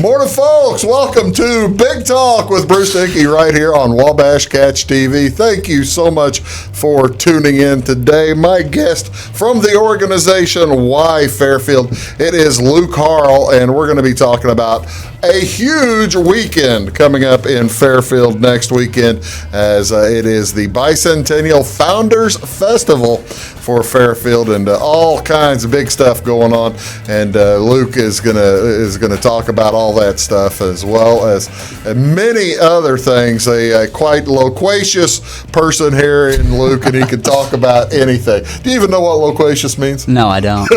Morning, folks. Welcome to Big Talk with Bruce Dickey right here on Wabash Catch TV. Thank you so much for tuning in today. My guest from the organization Why Fairfield, it is Luke Harl, and we're going to be talking about a huge weekend coming up in Fairfield next weekend, as it is the Bicentennial Founders Festival for Fairfield, and all kinds of big stuff going on. And Luke is gonna talk about all that stuff, as well as many other things. A quite loquacious person here in Luke, and he can talk about anything. Do you even know what loquacious means? No, I don't.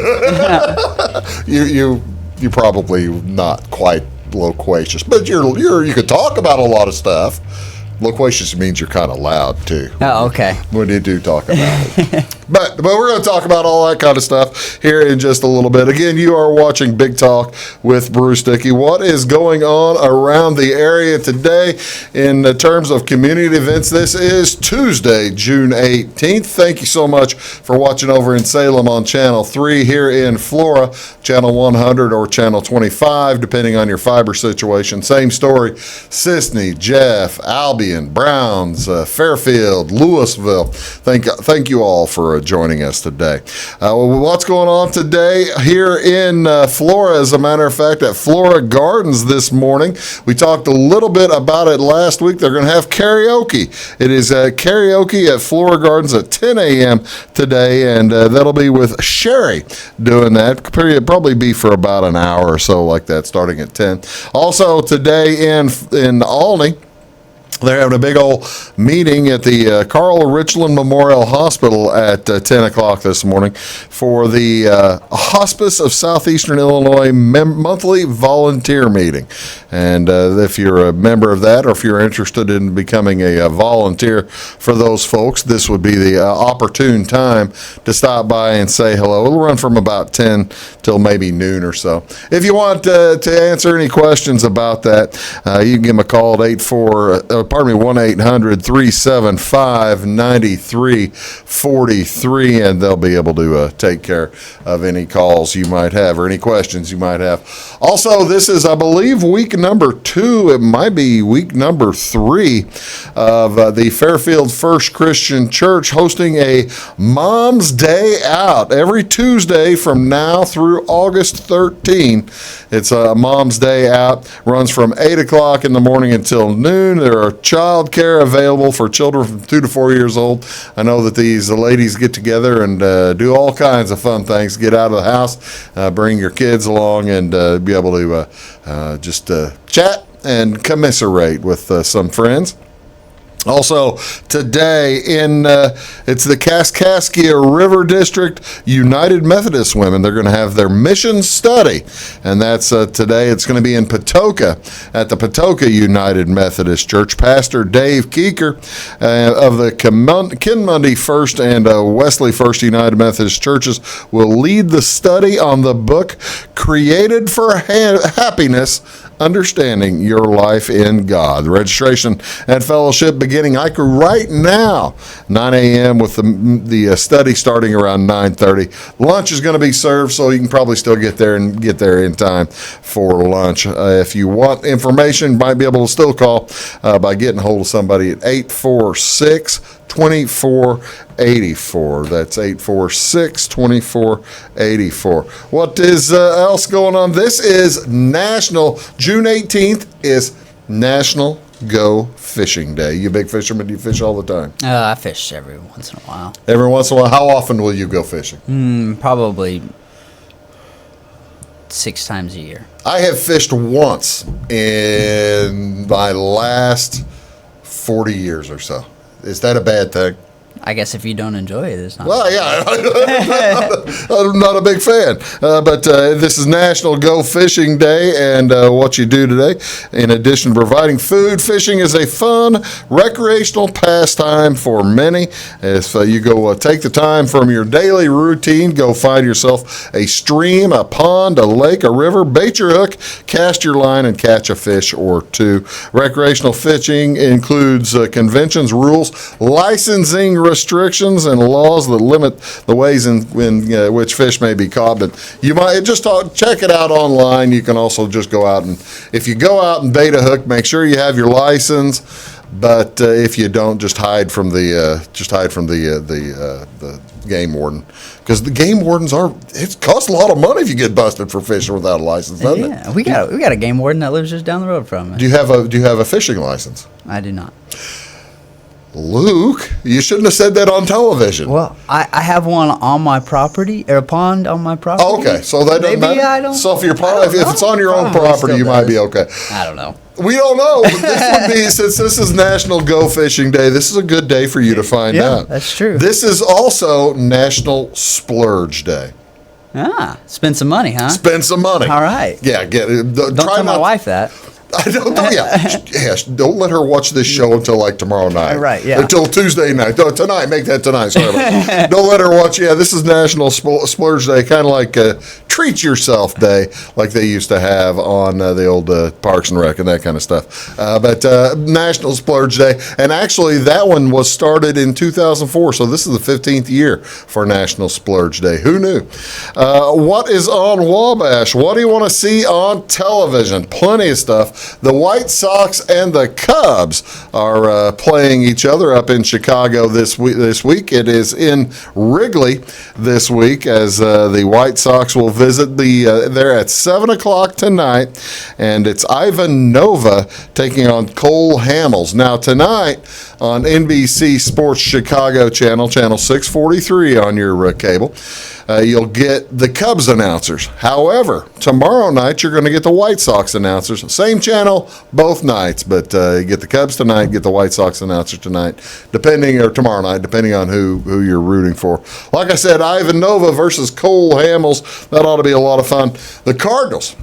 You probably not quite loquacious, but you could talk about a lot of stuff. Loquacious means you're kind of loud too. Oh, okay. When you do talk about it. But we're going to talk about all that kind of stuff here in just a little bit. Again, you are watching Big Talk with Bruce Dickey. What is going on around the area today in terms of community events? This is Tuesday, June 18th. Thank you so much for watching over in Salem on Channel 3, here in Flora, Channel 100 or Channel 25, depending on your fiber situation. Same story, Sisney, Jeff, Albion, Browns, Fairfield, Louisville. Thank you all for joining us today. What's going on today here in Flora? As a matter of fact, at Flora Gardens this morning, we talked a little bit about it last week. They're going to have karaoke. It is karaoke at Flora Gardens at 10 a.m. today, and that'll be with Sherry doing that. Probably be for about an hour or so like that, starting at 10. Also today in Olney, they're having a big old meeting at the Harl Richland Memorial Hospital at 10 o'clock this morning for the Hospice of Southeastern Illinois monthly volunteer meeting. And if you're a member of that, or if you're interested in becoming a volunteer for those folks, this would be the opportune time to stop by and say hello. It'll run from about 10 till maybe noon or so. If you want to answer any questions about that, you can give them a call at 1-800-375-9343, and they'll be able to take care of any calls you might have or any questions you might have. Also, this is, I believe, week number 2. It might be week number 3 of the Fairfield First Christian Church hosting a Mom's Day Out every Tuesday from now through August 13. It's a Mom's Day Out. Runs from 8 o'clock in the morning until noon. There are child care available for children from 2 to 4 years old. I know that these ladies get together and do all kinds of fun things. Get out of the house, bring your kids along, and be able to just chat and commiserate with some friends. Also today it's the Kaskaskia River District United Methodist Women. They're going to have their mission study, and that's today. It's going to be in Patoka at the Patoka United Methodist Church. Pastor Dave Keeker of the Kinmundy First and Wesley First United Methodist Churches will lead the study on the book Created for Happiness, Understanding Your Life in God. The registration and fellowship beginning right now, 9 a.m. with the study starting around 9:30. Lunch is going to be served, so you can probably still get there in time for lunch. If you want information, you might be able to still call by getting a hold of somebody at 846-2484. That's 846-2484. What is else going on? This is National, June 18th is National Go Fishing Day. You a big fisherman? Do you fish all the time? I fish every once in a while. Every once in a while? How often will you go fishing? Probably 6 times a year. I have fished once in my last 40 years or so. Is that a bad thing? I guess if you don't enjoy it, it's not. Well, yeah, I'm not a big fan. But this is National Go Fishing Day, and what you do today, in addition to providing food, fishing is a fun, recreational pastime for many. If you go take the time from your daily routine, go find yourself a stream, a pond, a lake, a river, bait your hook, cast your line, and catch a fish or two. Recreational fishing includes conventions, rules, licensing restrictions and laws that limit the ways in which fish may be caught. But you might just check it out online. You can also just go out and, if you go out and bait a hook, make sure you have your license. But if you don't, just hide from the game warden, because the game wardens it costs a lot of money if you get busted for fishing without a license, doesn't it? Yeah, we got a game warden that lives just down the road from us. Do you have a fishing license? I do not. Luke, you shouldn't have said that on television. Well, I have one on my property, or a pond on my property. Oh, okay, so that doesn't Maybe matter. I don't. So if it's on your own Probably property, still you might does. be okay. I don't know. We don't know. But this would be, since this is National Go Fishing Day, this is a good day for you to find out. That's true. This is also National Splurge Day. Spend some money, huh? Spend some money. All right. Yeah, Don't tell my wife that. I don't know. Yeah, don't let her watch this show until like tomorrow night. Right, yeah. Until Tuesday night. Tonight, make that tonight. Sorry about that. Don't let her watch. Yeah, this is National Splurge Day, kind of like Treat Yourself Day, like they used to have on the old Parks and Rec and that kind of stuff. But National Splurge Day, and actually that one was started in 2004, so this is the 15th year for National Splurge Day. Who knew? What is on Wabash? What do you want to see on television? Plenty of stuff. The White Sox and the Cubs are playing each other up in Chicago this week. It is in Wrigley this week, as the White Sox will visit there at 7 o'clock tonight, and it's Ivan Nova taking on Cole Hamels. Now tonight on NBC Sports Chicago channel 643 on your cable, you'll get the Cubs announcers. However, tomorrow night you're going to get the White Sox announcers. Same channel, both nights, but you get the Cubs tonight, get the White Sox announcer tonight, or tomorrow night, depending on who you're rooting for. Like I said, Ivan Nova versus Cole Hamels. That ought to be a lot of fun. The Cardinals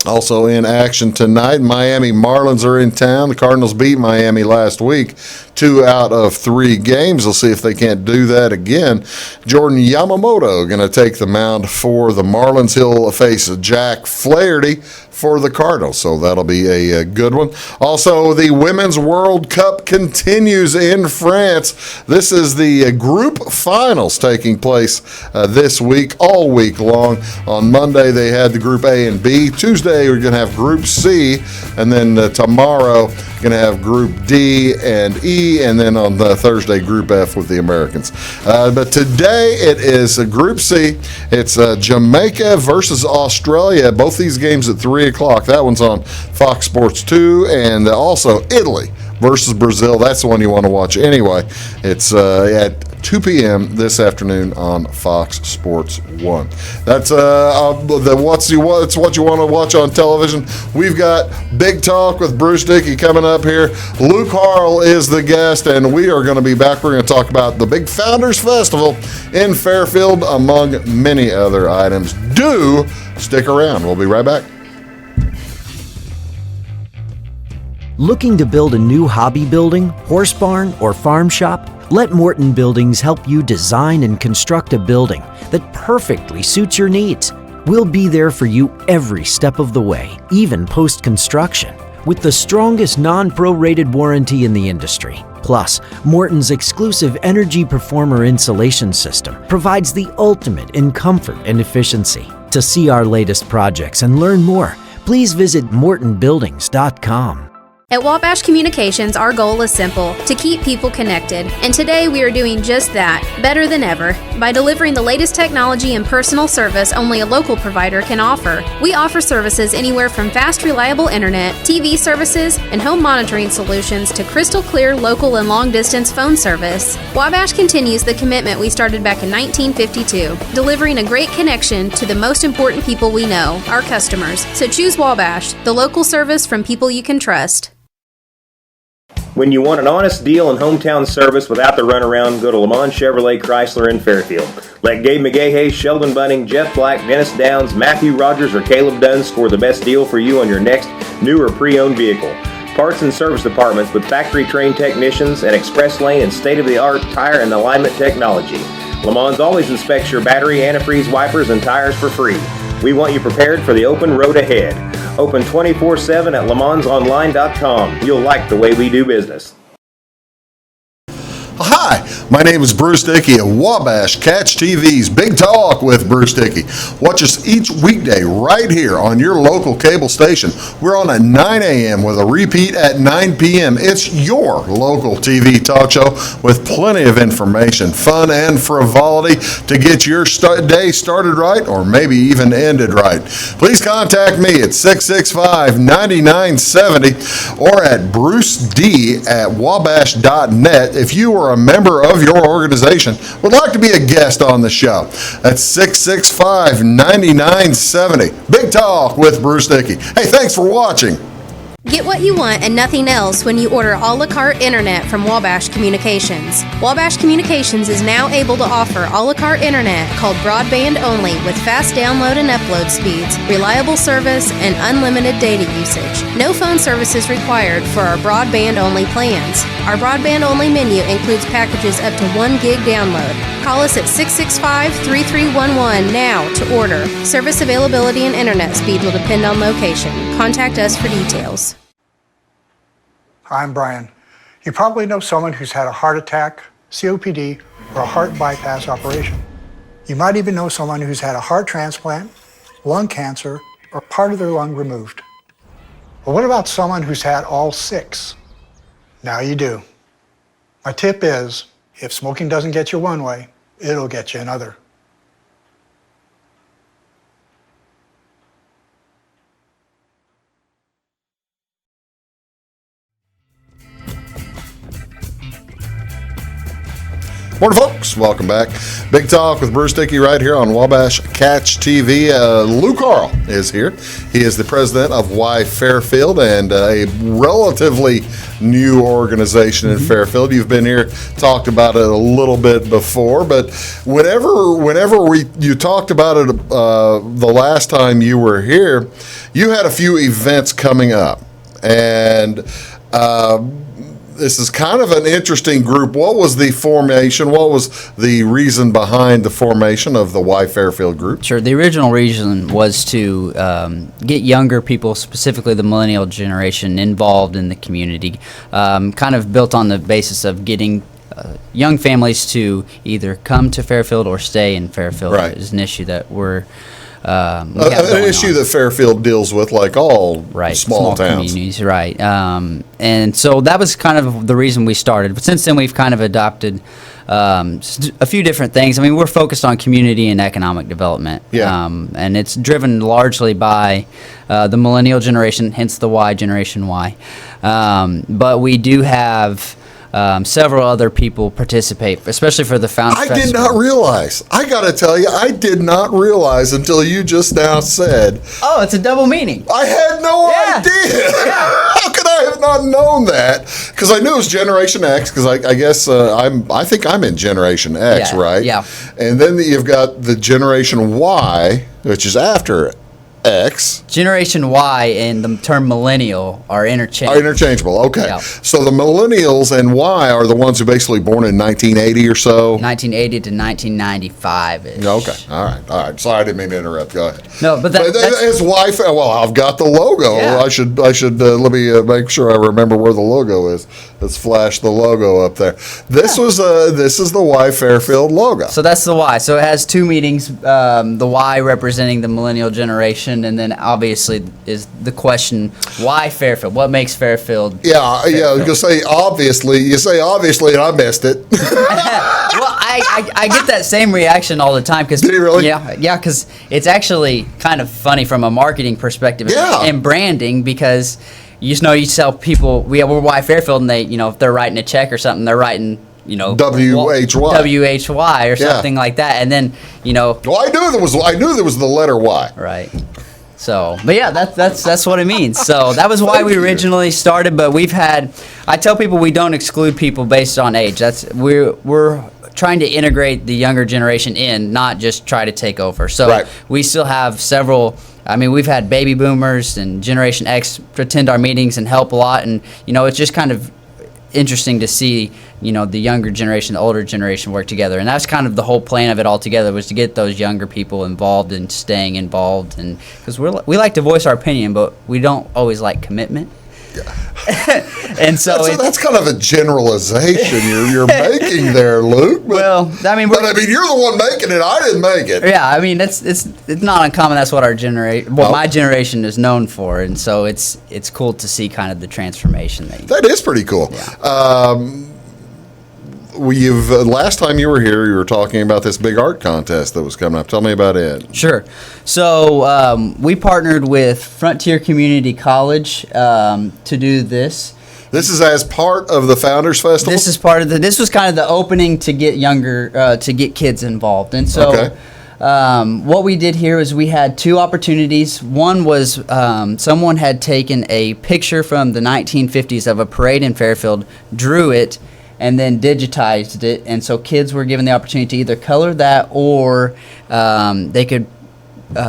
also in action tonight. Miami Marlins are in town. The Cardinals beat Miami last week, 2 out of 3 games. We'll see if they can't do that again. Jordan Yamamoto going to take the mound for the Marlins. He'll face Jack Flaherty for the Cardinals, so that'll be a good one. Also, the Women's World Cup continues in France. This is the group finals taking place this week, all week long. On Monday, they had the Group A and B. Tuesday, we're going to have Group C, and then tomorrow, going to have Group D and E, and then on Thursday, Group F with the Americans. But today, it is Group C. It's Jamaica versus Australia. Both these games at 3 o'clock. That one's on Fox Sports 2, and also Italy versus Brazil. That's the one you want to watch anyway. It's at 2 p.m. this afternoon on Fox Sports 1. That's what you want to watch on television. We've got Big Talk with Bruce Dickey coming up here. Luke Harl is the guest, and we are going to be back. We're going to talk about the Big Founders Festival in Fairfield, among many other items. Do stick around. We'll be right back. Looking to build a new hobby building, horse barn, or farm shop? Let Morton Buildings help you design and construct a building that perfectly suits your needs. We'll be there for you every step of the way, even post-construction, with the strongest non-prorated warranty in the industry. Plus, Morton's exclusive Energy Performer insulation system provides the ultimate in comfort and efficiency. To see our latest projects and learn more, please visit mortonbuildings.com. At Wabash Communications, our goal is simple: to keep people connected. And today we are doing just that, better than ever, by delivering the latest technology and personal service only a local provider can offer. We offer services anywhere from fast, reliable internet, TV services, and home monitoring solutions to crystal clear local and long-distance phone service. Wabash continues the commitment we started back in 1952, delivering a great connection to the most important people we know, our customers. So choose Wabash, the local service from people you can trust. When you want an honest deal and hometown service without the runaround, go to Le Mans Chevrolet Chrysler in Fairfield. Let Gabe McGahey, Sheldon Bunning, Jeff Black, Dennis Downs, Matthew Rogers, or Caleb Dunn score the best deal for you on your next new or pre-owned vehicle. Parts and service departments with factory-trained technicians and express lane and state-of-the-art tire and alignment technology. Le Mans always inspects your battery, antifreeze, wipers, and tires for free. We want you prepared for the open road ahead. Open 24/7 at lemansonline.com. You'll like the way we do business. Hi, My name is Bruce Dickey of Wabash Catch TV's Big Talk with Bruce Dickey. Watch us each weekday right here on your local cable station. We're on at 9 a.m. with a repeat at 9 p.m. It's your local TV talk show with plenty of information, fun, and frivolity to get your day started right or maybe even ended right. Please contact me at 665-9970 or at bruced@wabash.net if you are a member of your organization would like to be a guest on the show. That's 665-9970. Big Talk with Bruce Dickey. Hey, thanks for watching. Get what you want and nothing else when you order a la carte internet from Wabash Communications. Wabash Communications is now able to offer a la carte internet called broadband only with fast download and upload speeds, reliable service, and unlimited data usage. No phone service is required for our broadband only plans. Our broadband only menu includes packages up to 1 gig download. Call us at 665-3311 now to order. Service availability and internet speed will depend on location. Contact us for details. Hi, I'm Brian. You probably know someone who's had a heart attack, COPD, or a heart bypass operation. You might even know someone who's had a heart transplant, lung cancer, or part of their lung removed. But what about someone who's had all 6? Now you do. My tip is, if smoking doesn't get you one way, it'll get you another. Morning, folks. Welcome back. Big Talk with Bruce Dickey right here on Wabash Catch TV. Luke Harl is here. He is the president of Y Fairfield and a relatively new organization in Fairfield. You've been here, talked about it a little bit before, but whenever you talked about it the last time you were here, you had a few events coming up, and this is kind of an interesting group. What was the formation? What was the reason behind the formation of the Y Fairfield group? Sure. The original reason was to get younger people, specifically the millennial generation, involved in the community. Kind of built on the basis of getting young families to either come to Fairfield or stay in Fairfield. Right. Is an issue that we're an issue that Fairfield deals with, like all small towns. Communities, right. And so that was kind of the reason we started. But since then, we've kind of adopted a few different things. I mean, we're focused on community and economic development. Yeah. And it's driven largely by the millennial generation, hence the Y, Generation Y. But we do have several other people participate, especially for the Founders Festival. I did not realize. I got to tell you, I did not realize until you just now said. Oh, it's a double meaning. I had no idea. Yeah. How could I have not known that? Because I knew it was Generation X. Because I guess I think I'm in Generation X, right? Yeah. And then you've got the Generation Y, which is after X. Generation Y and the term millennial are interchangeable. Okay. Yeah. So the millennials and Y are the ones who basically born in 1980 or so? 1980 to 1995-ish. Okay. All right. Sorry, I didn't mean to interrupt. Go ahead. No, but that's his wife. Well, I've got the logo. Yeah. I should. Let me make sure I remember where the logo is. Let's flash the logo up there. This is the Y Fairfield logo. So that's the Y. So it has two meanings. The Y representing the millennial generation, and then obviously is the question, why Fairfield? What makes Fairfield? Yeah. You say obviously. You say obviously, and I missed it. Well, I get that same reaction all the time. Cause, Did you really? Yeah, because it's actually kind of funny from a marketing perspective and branding, because you tell people we're Y Fairfield, and they, if they're writing a check or something, they're writing, WHY or something like that, and then Well, I knew there was the letter Y. Right. So, but yeah, that's what it means. So that was why we originally started. But I tell people we don't exclude people based on age. We're trying to integrate the younger generation in, not just try to take over. So we still have several. I mean, we've had baby boomers and Generation X attend our meetings and help a lot, and it's just kind of interesting to see the younger generation, the older generation work together, and that's kind of the whole plan of it all together, was to get those younger people involved and staying involved, and because we like to voice our opinion, but we don't always like commitment. And so that's kind of a generalization you're making there, Luke. But, well, I mean, you're the one making it. I didn't make it. Yeah, I mean, it's not uncommon. That's what my generation is known for, and so it's cool to see kind of the transformation that is pretty cool. Yeah. Last time you were here, you were talking about this big art contest that was coming up. Tell me about it. Sure. So we partnered with Frontier Community College to do this. This is as part of the Founders Festival? This is part of this was kind of the opening to get kids involved. And so what we did here was we had two opportunities. One was someone had taken a picture from the 1950s of a parade in Fairfield, drew it, and then digitized it. And so kids were given the opportunity to either color that or they could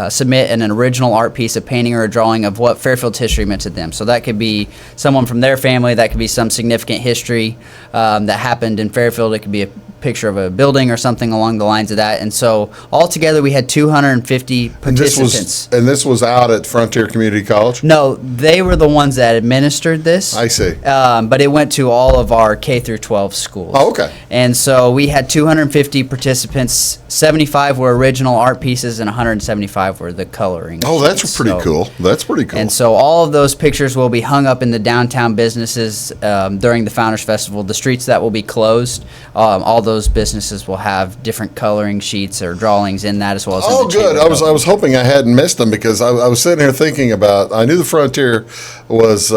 submit an original art piece, a painting or a drawing of what Fairfield's history meant to them. So that could be someone from their family, that could be some significant history that happened in Fairfield. It could be a picture of a building or something along the lines of that. And so altogether we had 250 participants. And this was out at Frontier Community College? No, they were the ones that administered this. I see. But it went to all of our K through 12 schools. Oh, okay. And so we had 250 participants. 75 were original art pieces and 175 were the coloring. Oh, that's sheets. pretty cool. That's pretty cool. And so all of those pictures will be hung up in the downtown businesses during the Founders Festival. The streets that will be closed, all those businesses will have different coloring sheets or drawings in that as well as. Oh, good. I was hoping I hadn't missed them because I was sitting here thinking about. I knew the Frontier was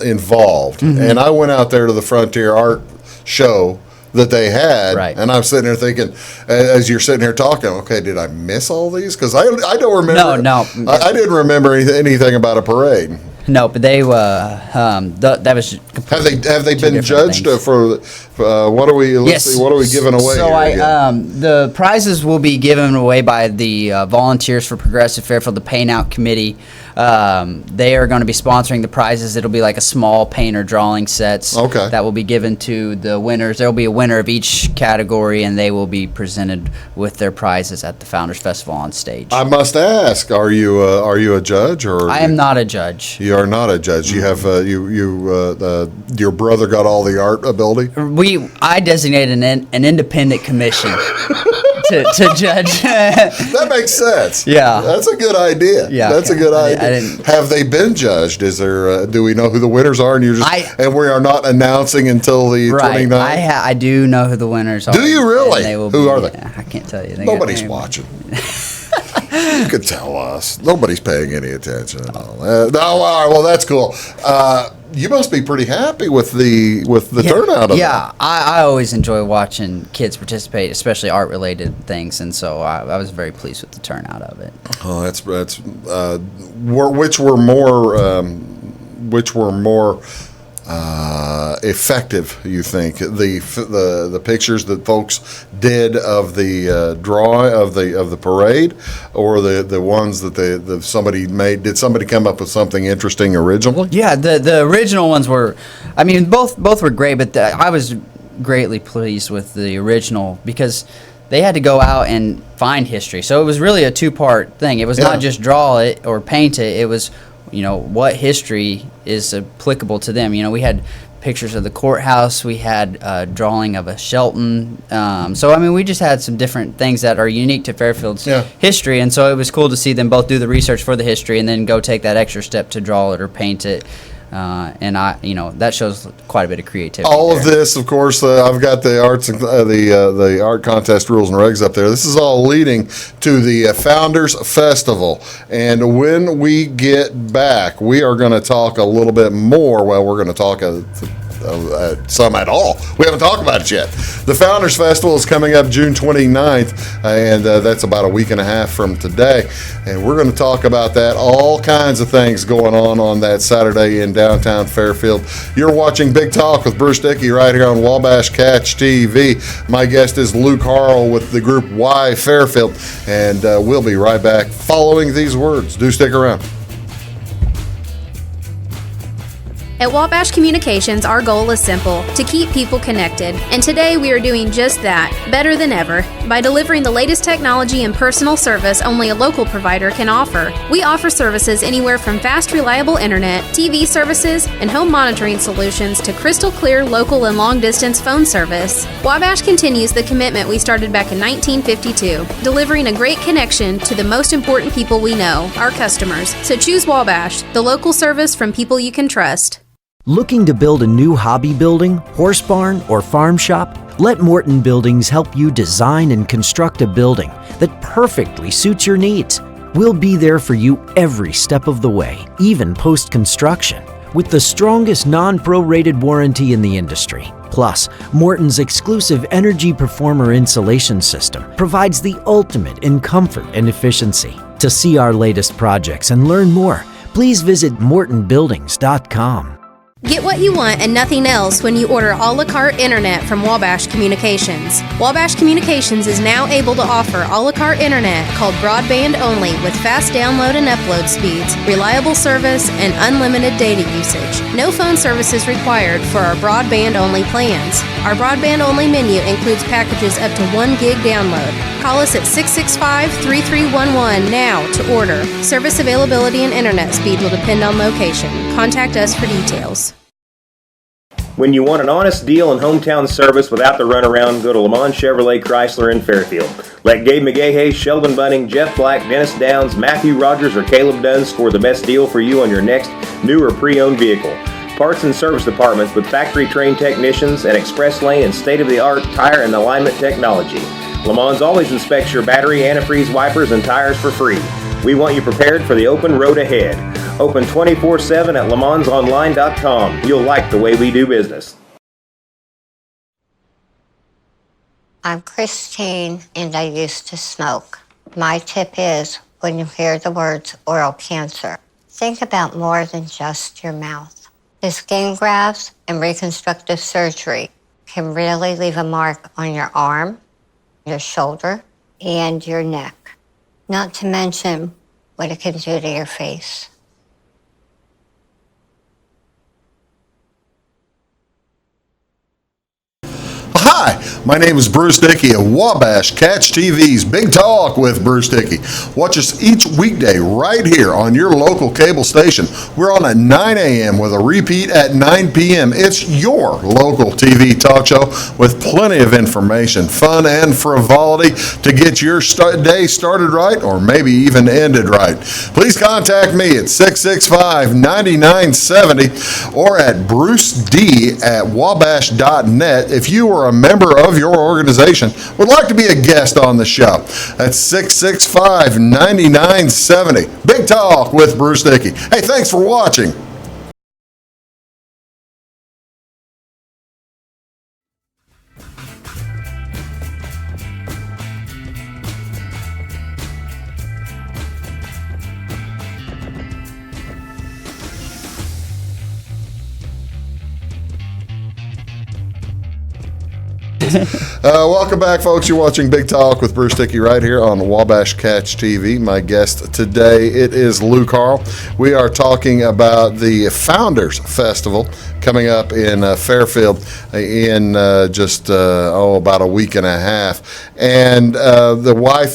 involved, and I went out there to the Frontier Art Show that they had, right. And I'm sitting here thinking, as you're sitting here talking, okay, did I miss all these? Because I don't remember. No. I didn't remember anything about a parade. No, but they that was have they been judged for what are we? Let's see, what are we giving away? So here again? The prizes will be given away by the Volunteers for Progressive Fairfield, the Paint Out Committee. They are going to be sponsoring the prizes. It'll be like a small paint or drawing sets that will be given to the winners. There will be a winner of each category, and they will be presented with their prizes at the Founders Festival on stage. I must ask: Are you a judge or? I am not a judge. You are not a judge. You have your brother got all the art ability. I designated an independent commission to judge. That makes sense. Yeah, that's a good idea. Yeah, that's a good idea. Have they been judged? Is there? Do we know who the winners are? And and we are not announcing until the 29th. I do know who the winners are. Do you really? Who are they? I can't tell you. Nobody's watching. You could tell us. Nobody's paying any attention. All right, well, that's cool. You must be pretty happy with the turnout of it. Yeah, I always enjoy watching kids participate, especially art-related things, and so I was very pleased with the turnout of it. Oh, that's which were more effective, you think, the pictures that folks did of the drawing of the parade, or the ones that somebody made? Did somebody come up with something interesting originally? Yeah, the original ones were, I mean, both were great, but I was greatly pleased with the original because they had to go out and find history. So it was really a two-part thing. It was not just draw it or paint it. It was, what history is applicable to them. We had pictures of the courthouse. We had a drawing of a Shelton. So, I mean, we just had some different things that are unique to Fairfield's history. And so it was cool to see them both do the research for the history and then go take that extra step to draw it or paint it. And that shows quite a bit of creativity. All of this, of course, I've got the arts and the art contest rules and regs up there. This is all leading to the Founders Festival. And when we get back, we are going to talk a little bit more. Well, we're going to talk some at all. We haven't talked about it yet. The Founders Festival is coming up June 29th, and that's about a week and a half from today. And we're going to talk about that, all kinds of things going on that Saturday in downtown Fairfield. You're watching Big Talk with Bruce Dickey right here on Wabash Catch TV. My guest is Luke Harl with the group Y Fairfield, and we'll be right back following these words. Do stick around. At Wabash Communications, our goal is simple: to keep people connected. And today we are doing just that, better than ever, by delivering the latest technology and personal service only a local provider can offer. We offer services anywhere from fast, reliable internet, TV services, and home monitoring solutions to crystal clear local and long-distance phone service. Wabash continues the commitment we started back in 1952, delivering a great connection to the most important people we know, our customers. So choose Wabash, the local service from people you can trust. Looking to build a new hobby building, horse barn, or farm shop? Let Morton Buildings help you design and construct a building that perfectly suits your needs. We'll be there for you every step of the way, even post-construction, with the strongest non-prorated warranty in the industry. Plus, Morton's exclusive Energy Performer insulation system provides the ultimate in comfort and efficiency. To see our latest projects and learn more, please visit mortonbuildings.com. Get what you want and nothing else when you order a la carte internet from Wabash Communications. Wabash Communications is now able to offer a la carte internet called broadband only with fast download and upload speeds, reliable service, and unlimited data usage. No phone service is required for our broadband only plans. Our broadband only menu includes packages up to 1 gig download. Call us at 665-3311 now to order. Service availability and internet speed will depend on location. Contact us for details. When you want an honest deal and hometown service without the runaround, go to Lamont Chevrolet Chrysler in Fairfield. Let Gabe McGahey, Sheldon Bunning, Jeff Black, Dennis Downs, Matthew Rogers, or Caleb Dunn score the best deal for you on your next new or pre-owned vehicle. Parts and service departments with factory-trained technicians and express lane and state-of-the-art tire and alignment technology. Lamont always inspects your battery, antifreeze, wipers, and tires for free. We want you prepared for the open road ahead. Open 24/7 at LeMansOnline.com. You'll like the way we do business. I'm Christine, and I used to smoke. My tip is, when you hear the words oral cancer, think about more than just your mouth. The skin grafts and reconstructive surgery can really leave a mark on your arm, your shoulder, and your neck. Not to mention what it can do to your face. Hi, my name is Bruce Dickey of Wabash Catch TV's Big Talk with Bruce Dickey. Watch us each weekday right here on your local cable station. We're on at 9 a.m. with a repeat at 9 p.m. It's your local TV talk show with plenty of information, fun, and frivolity to get your day started right or maybe even ended right. Please contact me at 665-9970 or at bruced@wabash.net if you are a member of your organization would like to be a guest on the show. That's 665-9970. Big Talk with Bruce Dickey. Hey, thanks for watching. Welcome back, folks. You're watching Big Talk with Bruce Dickey right here on Wabash Catch TV. My guest today, it is Luke Harl. We are talking about the Founders Festival coming up in Fairfield in about a week and a half. And the why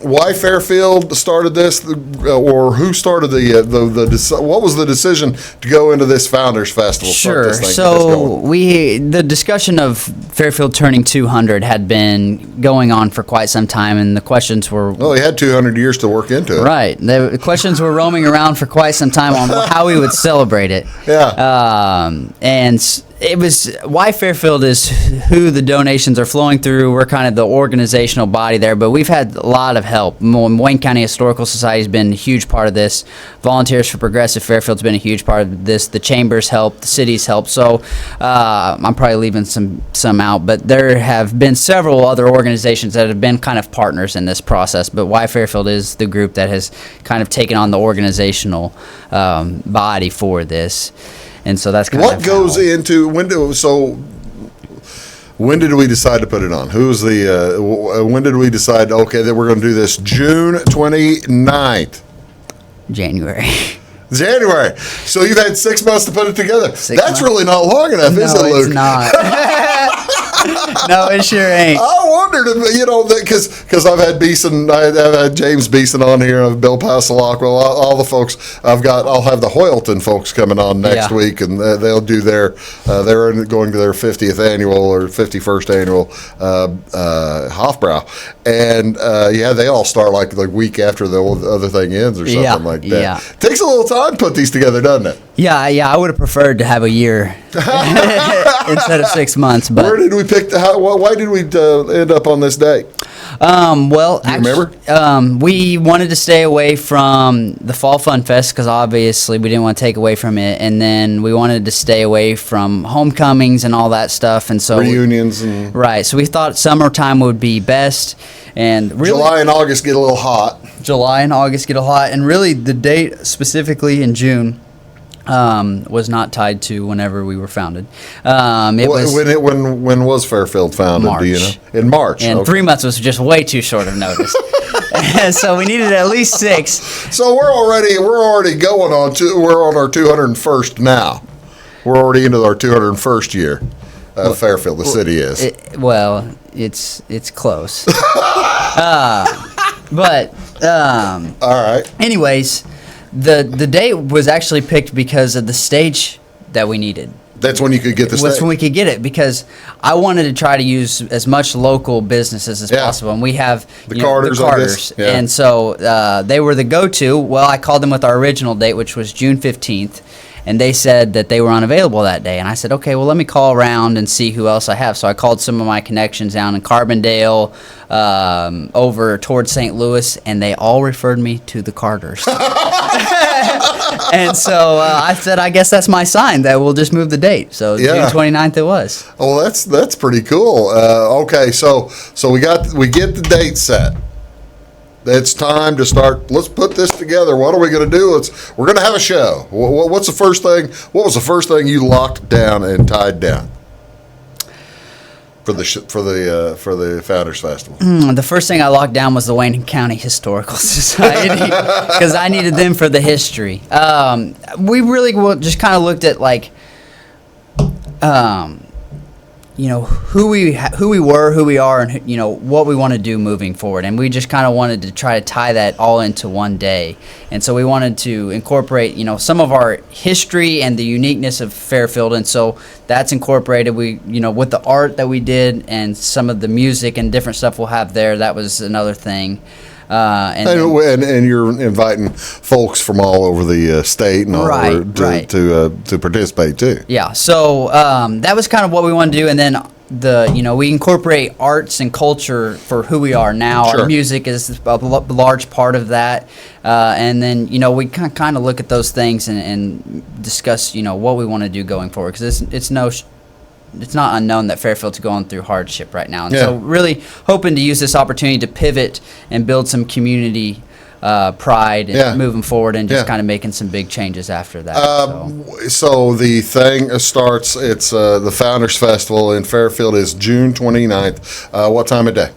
why Fairfield started this, or who started what was the decision to go into this Founders Festival? Sure. So the discussion of Fairfield turning 200 had been going on for quite some time, and the questions were... Well, he had 200 years to work into it. Right. The questions were roaming around for quite some time on how we would celebrate it. Yeah. And it was why Fairfield is who the donations are flowing through. We're kind of the organizational body there, but we've had a lot of help. Wayne County Historical Society has been a huge part of this. Volunteers for Progressive Fairfield's been a huge part of this. The Chamber's help, the city's help. So I'm probably leaving some out, but there have been several other organizations that have been kind of partners in this process. But why Fairfield is the group that has kind of taken on the organizational body for this. And so that's kind of what goes into when did we decide to put it on? When did we decide, okay, that we're going to do this? June 29th. January. January. So you've had 6 months to put it together. That's months. really not long enough, is it, No, Luke? it's not. No, it sure ain't. I wondered, because I've had I've had James Beeson on here, and Bill Passalak, well, all the folks I'll have the Hoyleton folks coming on next Yeah. week, and they'll do they're going to their 50th annual or 51st annual Hofbrau, and they all start like the week after the other thing ends or something like that. Yeah. Takes a little time to put these together, doesn't it? Yeah, I would have preferred to have a year instead of 6 months. But Where did we pick why did we end up on this date? Well, Do you remember? We wanted to stay away from the Fall Fun Fest because obviously we didn't want to take away from it, and then we wanted to stay away from homecomings and all that stuff, and so Reunions and right. So we thought summertime would be best, and really July and August get a little hot. July and August get a lot, and really the date specifically in June was not tied to whenever we were founded. It was When was Fairfield founded? Do you know? March. In March. and Okay. 3 months was just way too short of notice. So we needed at least 6. So we're already going on we're on our 201st now. We're already into our 201st year. Fairfield, the city is. It's close. But All right. anyways, the date was actually picked because of the stage that we needed. That's when you could get the That's stage. when we could get it, because I wanted to try to use as much local businesses as Yeah. possible, and we have The Carters, I guess. Yeah. and so they were the go-to. Well, I called them with our original date, which was June 15th, and they said that they were unavailable that day. And I said, okay, well, let me call around and see who else I have. So I called some of my connections down in Carbondale, over towards St. Louis, and they all referred me to the Carters. And so I said, I guess that's my sign that we'll just move the date. So Yeah. June 29th it was. Oh, that's pretty cool. Okay, so we get the date set. It's time to start. Let's put this together. What are we going to do? We're going to have a show. What's the first thing? What was the first thing you locked down and tied down for the Founders Festival? The first thing I locked down was the Wayne County Historical Society because I needed them for the history. We really just kind of looked at who we were, who we are, and what we want to do moving forward. And we just kind of wanted to try to tie that all into one day. And so we wanted to incorporate some of our history and the uniqueness of Fairfield. And so that's incorporated. We with the art that we did and some of the music and different stuff we'll have there. That was another thing. And you're inviting folks from all over the state and all over to participate too. Yeah, so that was kind of what we wanted to do, and then we incorporate arts and culture for who we are now. Sure. Our music is a large part of that, and then we kind of look at those things and discuss what we want to do going forward, because it's not unknown that Fairfield's going through hardship right now. And so really hoping to use this opportunity to pivot and build some community pride and moving forward, and just kind of making some big changes after that. So the thing starts, it's the Founders Festival in Fairfield is June 29th. What time of day?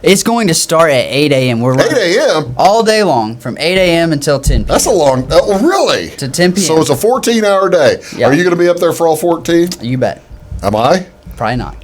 It's going to start at 8 a.m. We're 8 a.m.? all day long from 8 a.m. until 10 p.m. That's a long, really? To 10 p.m. So it's a 14-hour day. Yeah. Are you going to be up there for all 14? You bet. Am I? Probably not.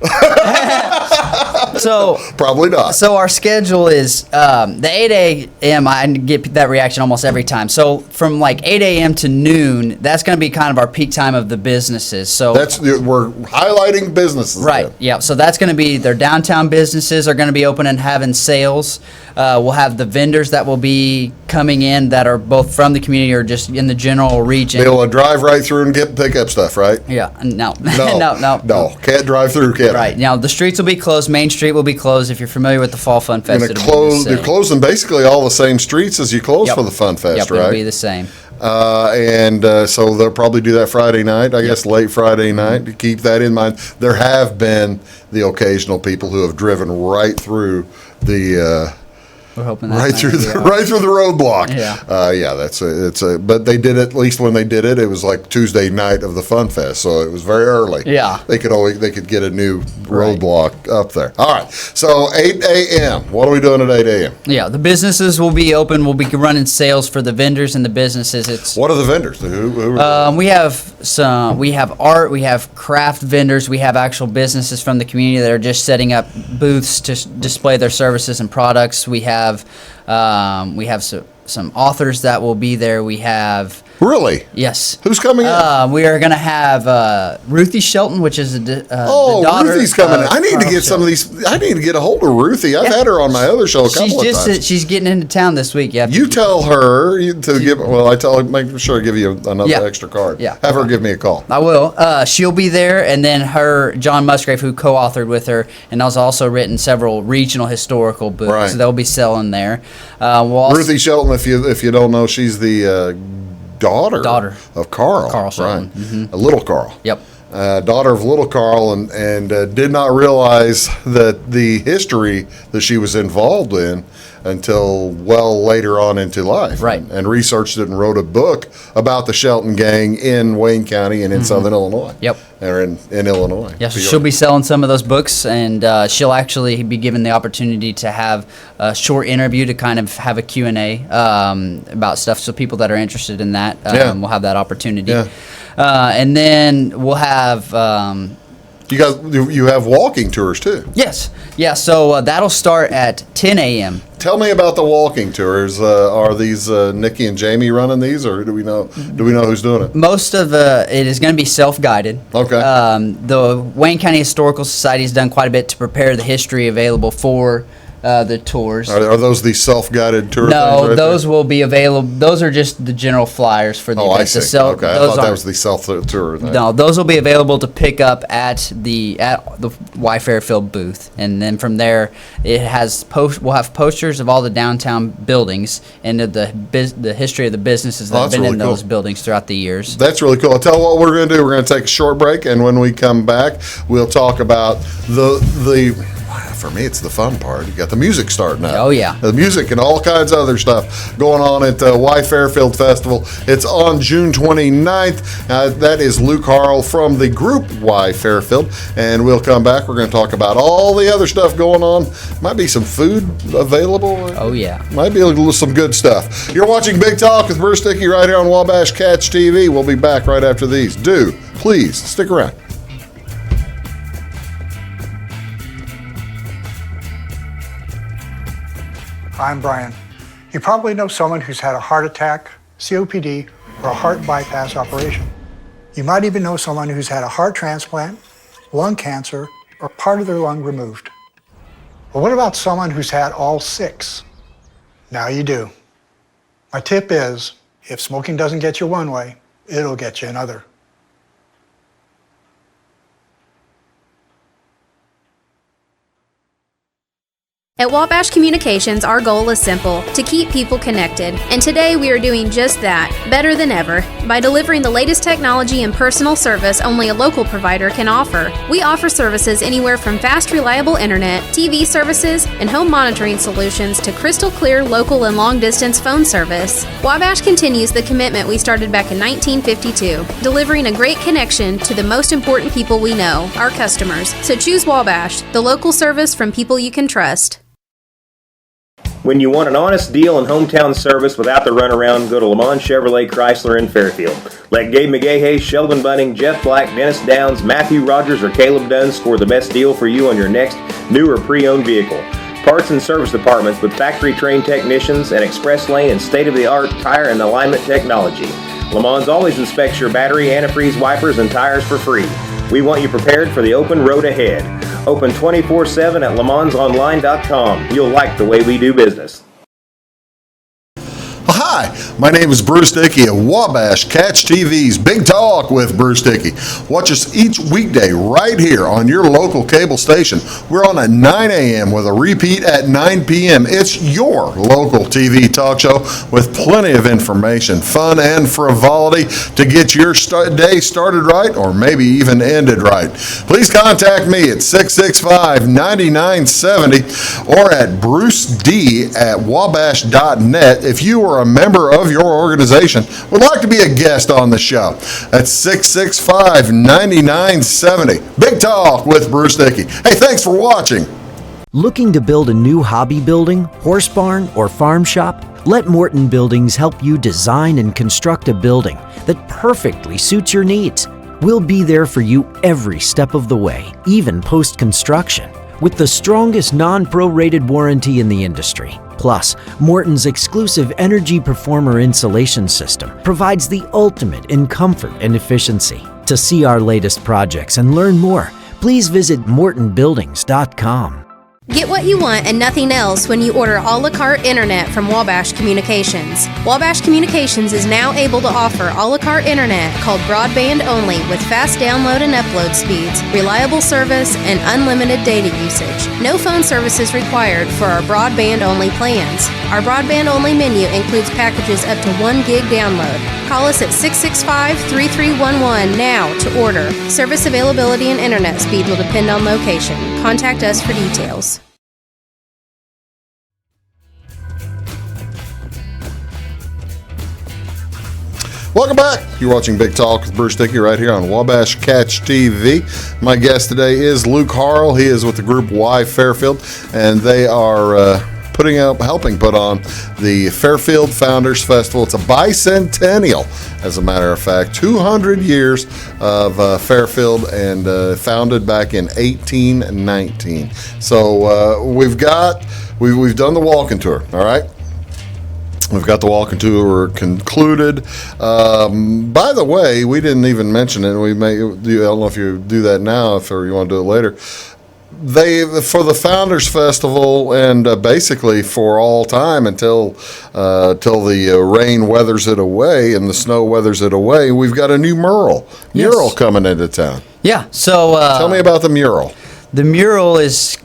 So Probably not. So our schedule is the 8 a.m. I get that reaction almost every time. So from 8 a.m. to noon, that's going to be kind of our peak time of the businesses. So we're highlighting businesses. right, then. yeah. So that's going to be their downtown businesses are going to be open and having sales. We'll have the vendors that will be coming in that are both from the community or just in the general region. Be able to drive right through and pick up stuff, right? Yeah, no, No. no. Can't drive through, can I? Right now, the streets will be closed. Main Street will be closed. If you're familiar with the Fall Fun Fest, They're it'll be the same. They're closing basically all the same streets as you close Yep. for the Fun Fest, Yep, right? it'll be the same. So they'll probably do that Friday night, I guess late Friday night, to keep that in mind. There have been the occasional people who have driven right through the We're hoping that right through the roadblock. Yeah. But they did it, at least when they did it, it was like Tuesday night of the Fun Fest, so it was very early. Yeah. They could get a new roadblock up there. All right. So 8 a.m. What are we doing at 8 a.m.? Yeah, the businesses will be open. We'll be running sales for the vendors and the businesses. What are the vendors? Who are we have art, we have craft vendors, we have actual businesses from the community that are just setting up booths to display their services and products. We have some authors that will be there. We have Really? Yes. Who's coming in? We are going to have Ruthie Shelton, which is the daughter. Ruthie's coming in. I need to get Charles some of these. I need to get a hold of Ruthie. I've had her on my other show a couple of times. She's getting into town this week. You tell her to give. Well, I tell her, make sure I give you another extra card. Yeah. Have her give me a call. I will. She'll be there, and then John Musgrave, who co-authored with her, and has also written several regional historical books. Right. So they'll be selling there. Ruthie Shelton, if you don't know, she's the daughter of Carl. Carl Shelton. Right. Mm-hmm. Little Carl. Yep. Daughter of Little Carl, and did not realize that the history that she was involved in until well later on into life. Right. And researched it and wrote a book about the Shelton gang in Wayne County and in Southern Illinois. Yep. Or in Illinois. Yes, she'll be selling some of those books, and she'll actually be given the opportunity to have a short interview to kind of have a Q&A about stuff. So people that are interested in that will have that opportunity. Yeah. And then we'll have... you have walking tours too. Yes. Yeah, so that'll start at 10 a.m. Tell me about the walking tours. Are these Nikki and Jamie running these, or do we know who's doing it? Most of it is going to be self-guided. Okay. The Wayne County Historical Society has done quite a bit to prepare the history available for the tours. Are those the self-guided tour? No, things right those there? will be available. Those are just the general flyers for the event. I see. Okay, I thought that was the self-tour thing. No, those will be available to pick up at the Y Fairfield booth, and then from there, it has we'll have posters of all the downtown buildings and the history of the businesses that have been in those buildings throughout the years. That's really cool. I'll tell you what we're going to do. We're going to take a short break, and when we come back, we'll talk about the for me, it's the fun part. You got the music starting up. Oh, yeah. The music and all kinds of other stuff going on at Y Fairfield Festival. It's on June 29th. That is Luke Harl from the group Y Fairfield. And we'll come back. We're going to talk about all the other stuff going on. Might be some food available. Oh, yeah. Might be some good stuff. You're watching Big Talk with Bruce Dickey right here on Wabash Catch TV. We'll be back right after these. Please, stick around. I'm Brian. You probably know someone who's had a heart attack, COPD, or a heart bypass operation. You might even know someone who's had a heart transplant, lung cancer, or part of their lung removed. But what about someone who's had all 6? Now you do. My tip is, if smoking doesn't get you one way, it'll get you another. At Wabash Communications, our goal is simple, to keep people connected. And today we are doing just that, better than ever, by delivering the latest technology and personal service only a local provider can offer. We offer services anywhere from fast, reliable internet, TV services, and home monitoring solutions to crystal clear local and long-distance phone service. Wabash continues the commitment we started back in 1952, delivering a great connection to the most important people we know, our customers. So choose Wabash, the local service from people you can trust. When you want an honest deal and hometown service without the runaround, go to Lamont Chevrolet Chrysler in Fairfield. Let Gabe McGahey, Sheldon Bunning, Jeff Black, Dennis Downs, Matthew Rogers, or Caleb Dunn score the best deal for you on your next new or pre-owned vehicle. Parts and service departments with factory-trained technicians and express lane and state-of-the-art tire and alignment technology. Lamont always inspects your battery, antifreeze, wipers, and tires for free. We want you prepared for the open road ahead. Open 24/7 at LeMansOnline.com. You'll like the way we do business. Well, Hi, my name is Bruce Dickey of Wabash Catch TV's Big Talk with Bruce Dickey. Watch us each weekday right here on your local cable station. We're on at 9 a.m. with a repeat at 9 p.m. It's your local TV talk show with plenty of information, fun, and frivolity to get your day started right or maybe even ended right. Please contact me at 665-9970 or at bruced@wabash.net if you or a member of your organization would like to be a guest on the show. That's 665-9970. Big Talk with Bruce Dickey. Hey, thanks for watching. Looking to build a new hobby building, horse barn, or farm shop? Let Morton Buildings help you design and construct a building that perfectly suits your needs. We'll be there for you every step of the way, even post-construction, with the strongest non-prorated warranty in the industry. Plus, Morton's exclusive Energy Performer insulation system provides the ultimate in comfort and efficiency. To see our latest projects and learn more, please visit mortonbuildings.com. Get what you want and nothing else when you order a la carte internet from Wabash Communications. Wabash Communications is now able to offer a la carte internet called broadband only with fast download and upload speeds, reliable service, and unlimited data usage. No phone service is required for our broadband only plans. Our broadband only menu includes packages up to 1 gig download. Call us at 665-3311 now to order. Service availability and internet speed will depend on location. Contact us for details. Welcome back. You're watching Big Talk with Bruce Dickey right here on Wabash Catch TV. My guest today is Luke Harl. He is with the group Y Fairfield, and they are helping put on the Fairfield Founders Festival. It's a bicentennial, as a matter of fact, 200 years of Fairfield, and founded back in 1819. So we've done the walking tour. All right. We've got the walking tour concluded. By the way, we didn't even mention it. I don't know if you do that now, or you want to do it later. For the Founders Festival, and basically for all time until the rain weathers it away and the snow weathers it away, we've got a new mural coming into town. Yeah. So tell me about the mural. The mural has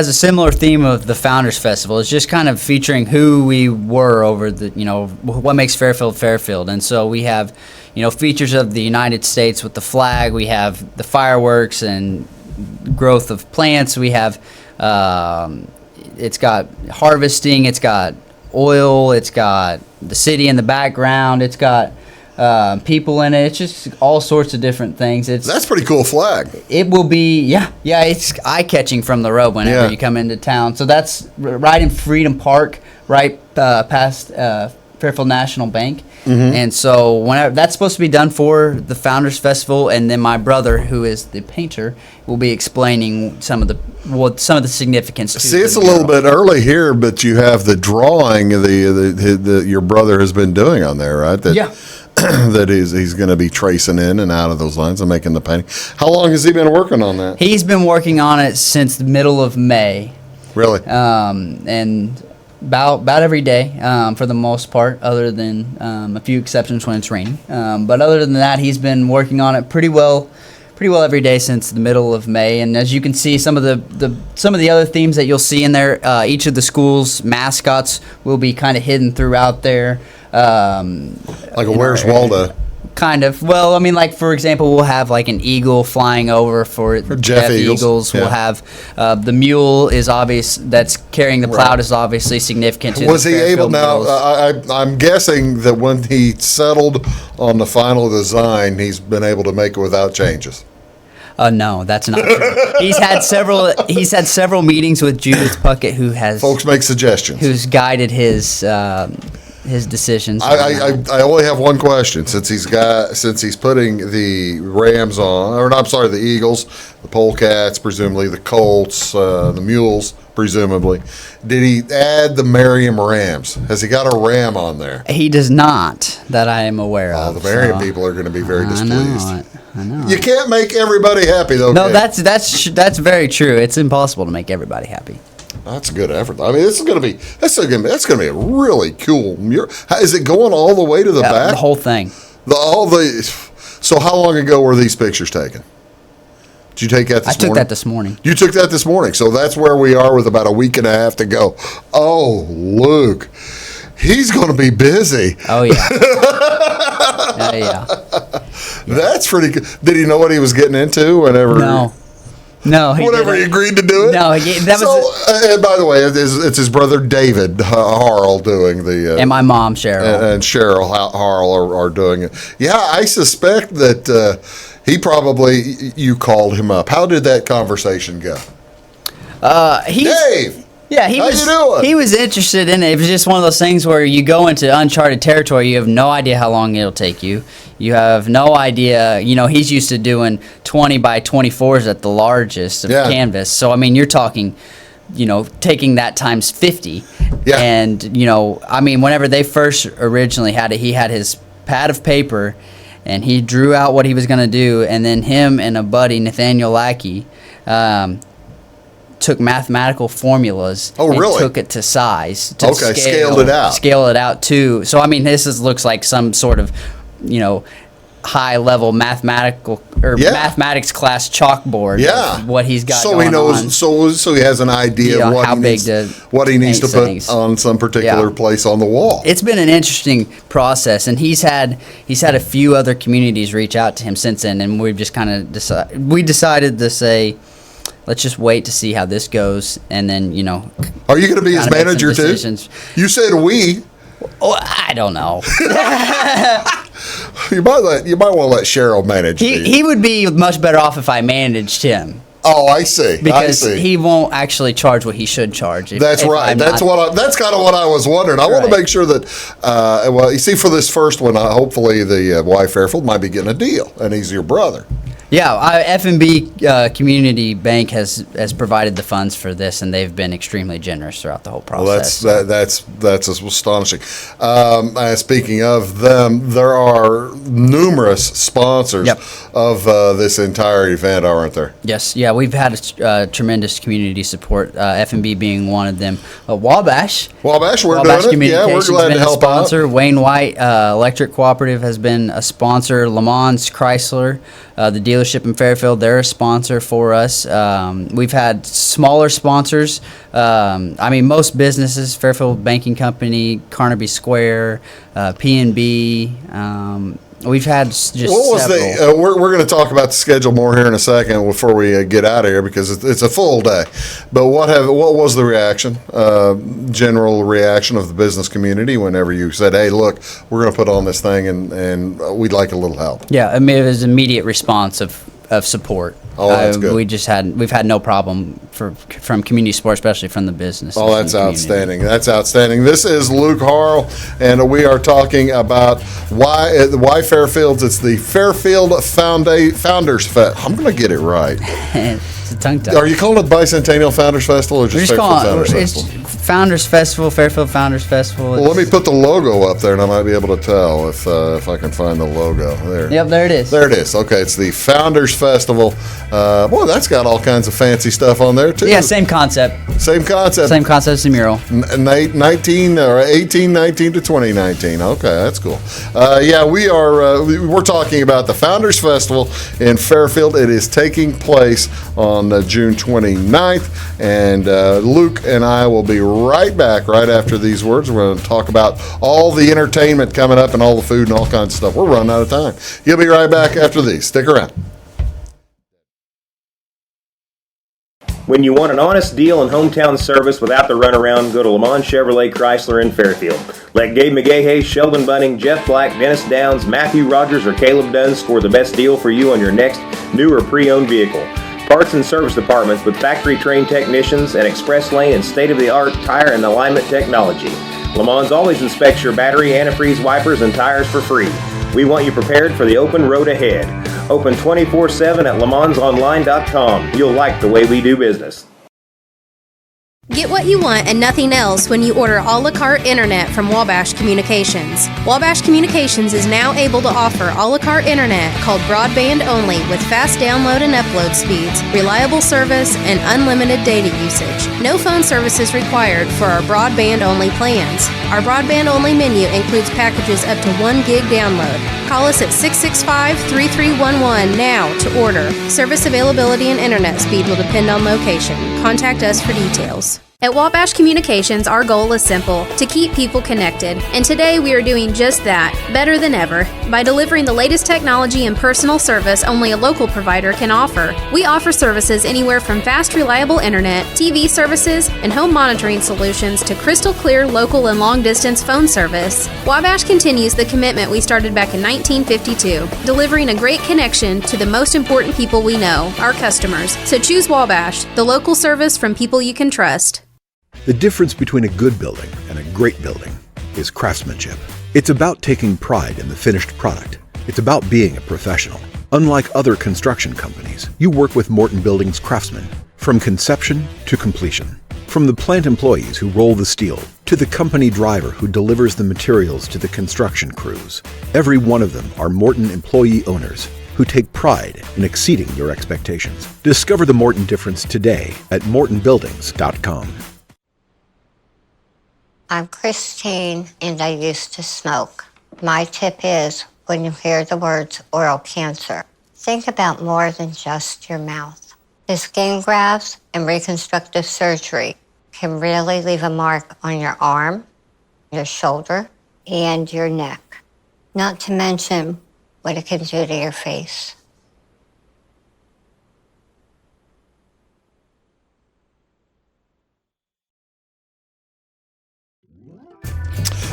a similar theme of the Founders Festival. It's just kind of featuring who we were over what makes Fairfield Fairfield. And so we have, features of the United States with the flag. We have the fireworks and growth of plants. We have, it's got harvesting. It's got oil. It's got the city in the background. It's got people in it. It's just all sorts of different things. That's a pretty cool flag. It will be, it's eye-catching from the road whenever you come into town. So that's right in Freedom Park, right past Fairfield National Bank. Mm-hmm. And so whenever that's supposed to be done for the Founders Festival, and then my brother, who is the painter, will be explaining some of the significance. See, it's a little bit early here, but you have the drawing your brother has been doing on there, right? That he's going to be tracing in and out of those lines and making the painting. How long has he been working on that? He's been working on it since the middle of May. Really? And about every day, for the most part, other than a few exceptions when it's raining. But other than that, he's been working on it pretty well every day since the middle of May. And as you can see, some of the other themes that you'll see in there, each of the schools' mascots will be kind of hidden throughout there. Like a Where's Waldo? Kind of. Well, I mean, like, for example, we'll have like an eagle flying over for Jeff Eagles. Yeah. We'll have the mule is obvious, that's carrying the plow is obviously significant to Was the he able Fairfield now? Mules. I'm guessing that when he settled on the final design, he's been able to make it without changes. No, that's not true. He's had several meetings with Judith Puckett, who has folks make suggestions, who's guided his decisions. I only have one question, since he's putting the Rams on, or I'm sorry, the Eagles, the Polecats, presumably the Colts, the Mules, presumably. Did he add the Merriam Rams? Has he got a Ram on there? He does not, that I am aware of. The Merriam people are going to be very displeased. I know. You can't make everybody happy, though. No, that's very true. It's impossible to make everybody happy. That's a good effort. I mean, that's going to be a really cool mural. Is it going all the way to the back? The whole thing. So how long ago were these pictures taken? Did you take that this morning? I took that this morning. You took that this morning. So that's where we are with about a week and a half to go. Oh, Luke, he's going to be busy. Oh, yeah. Oh, yeah. That's pretty good. Did he know what he was getting into whenever? No. Whenever he agreed to do it? No, and by the way, it's his brother David Harl doing the... and my mom, Cheryl. And Cheryl Harl are doing it. Yeah, I suspect that he probably... You called him up. How did that conversation go? Dave! Yeah, how you doing? He was interested in it. It was just one of those things where you go into uncharted territory. You have no idea how long it'll take you. You have no idea. He's used to doing 20 by 24s at the largest of canvas. So, I mean, you're talking, taking that times 50. Yeah. And, whenever they first originally had it, he had his pad of paper, and he drew out what he was going to do. And then him and a buddy, Nathaniel Lackey, took mathematical formulas and took it to size. To scaled it out. Scale it out too. So looks like some sort of, high level mathematical or mathematics class chalkboard. Yeah. Of what he's got. So going he knows. On. So he has an idea of what he needs to put on some particular place on the wall. It's been an interesting process, and he's had a few other communities reach out to him since then, and we've just kind of decided to say, let's just wait to see how this goes, and then, Are you going to be his manager too? You said we. Oh, I don't know. You might want to let Cheryl manage. He would be much better off if I managed him. Oh, I see. Because he won't actually charge what he should charge. That's right. That's kind of what I was wondering. I want to make sure that. You see, for this first one, hopefully the Y Fairfield might be getting a deal, and he's your brother. Yeah, F&B Community Bank has provided the funds for this, and they've been extremely generous throughout the whole process. Well, that's astonishing. Speaking of them, there are numerous sponsors of this entire event, aren't there? Yes, yeah, we've had a tremendous community support. F&B being one of them. Wabash, we're doing it. Yeah, we're glad to help sponsor. out. Wayne White Electric Cooperative has been a sponsor. Le Mans Chrysler. The dealership in Fairfield, they're a sponsor for us. We've had smaller sponsors. Most businesses, Fairfield Banking Company, Carnaby Square, P&B. We've had just several. We're going to talk about the schedule more here in a second before we get out of here, because it's a full day. But what was the reaction, general reaction of the business community whenever you said, "Hey, look, we're going to put on this thing and we'd like a little help"? Yeah, it was immediate response of support. Oh, that's good. We've had no problem from community support, especially from the business. Oh, that's outstanding. That's outstanding. This is Luke Harl, and we are talking about why Fairfields. It's the Fairfield Founders Festival. I'm going to get it right. It's a tongue tie. Are you calling it Bicentennial Founders Festival or just Fairfield Founders Festival? Founders Festival, Fairfield Founders Festival. Well, let me put the logo up there, and I might be able to tell if I can find the logo there. Yep, there it is. There it is. Okay, it's the Founders Festival. Boy, that's got all kinds of fancy stuff on there too. Yeah, same concept. Same concept. Same concept as the mural. 1819 to 2019. Okay, that's cool. We're talking about the Founders Festival in Fairfield. It is taking place on June 29th, and Luke and I will be right back right after these words. We're going to talk about all the entertainment coming up and all the food and all kinds of stuff. We're running out of time. You'll be right back after these. Stick around. When you want an honest deal and hometown service without the runaround, go to Le Mans Chevrolet Chrysler in Fairfield. Let Gabe McGahey, Sheldon Bunning, Jeff Black, Dennis Downs, Matthew Rogers, or Caleb Dunn score the best deal for you on your next new or pre-owned vehicle. Parts and service departments with factory-trained technicians and express lane and state-of-the-art tire and alignment technology. Le Mans always inspects your battery, antifreeze, wipers, and tires for free. We want you prepared for the open road ahead. Open 24/7 at lemansonline.com. You'll like the way we do business. Get what you want and nothing else when you order a la carte internet from Wabash Communications. Wabash Communications is now able to offer a la carte internet called broadband only with fast download and upload speeds, reliable service, and unlimited data usage. No phone services required for our broadband only plans. Our broadband only menu includes packages up to 1 gig download. Call us at 665-3311 now to order. Service availability and internet speed will depend on location. Contact us for details. At Wabash Communications, our goal is simple: to keep people connected. And today we are doing just that, better than ever, by delivering the latest technology and personal service only a local provider can offer. We offer services anywhere from fast, reliable internet, TV services, and home monitoring solutions to crystal clear local and long-distance phone service. Wabash continues the commitment we started back in 1952, delivering a great connection to the most important people we know, our customers. So choose Wabash, the local service from people you can trust. The difference between a good building and a great building is craftsmanship. It's about taking pride in the finished product. It's about being a professional. Unlike other construction companies, you work with Morton Building's craftsmen from conception to completion. From the plant employees who roll the steel to the company driver who delivers the materials to the construction crews, every one of them are Morton employee owners who take pride in exceeding your expectations. Discover the Morton difference today at mortonbuildings.com. I'm Christine, and I used to smoke. My tip is, when you hear the words oral cancer, think about more than just your mouth. The skin grafts and reconstructive surgery can really leave a mark on your arm, your shoulder, and your neck. Not to mention what it can do to your face.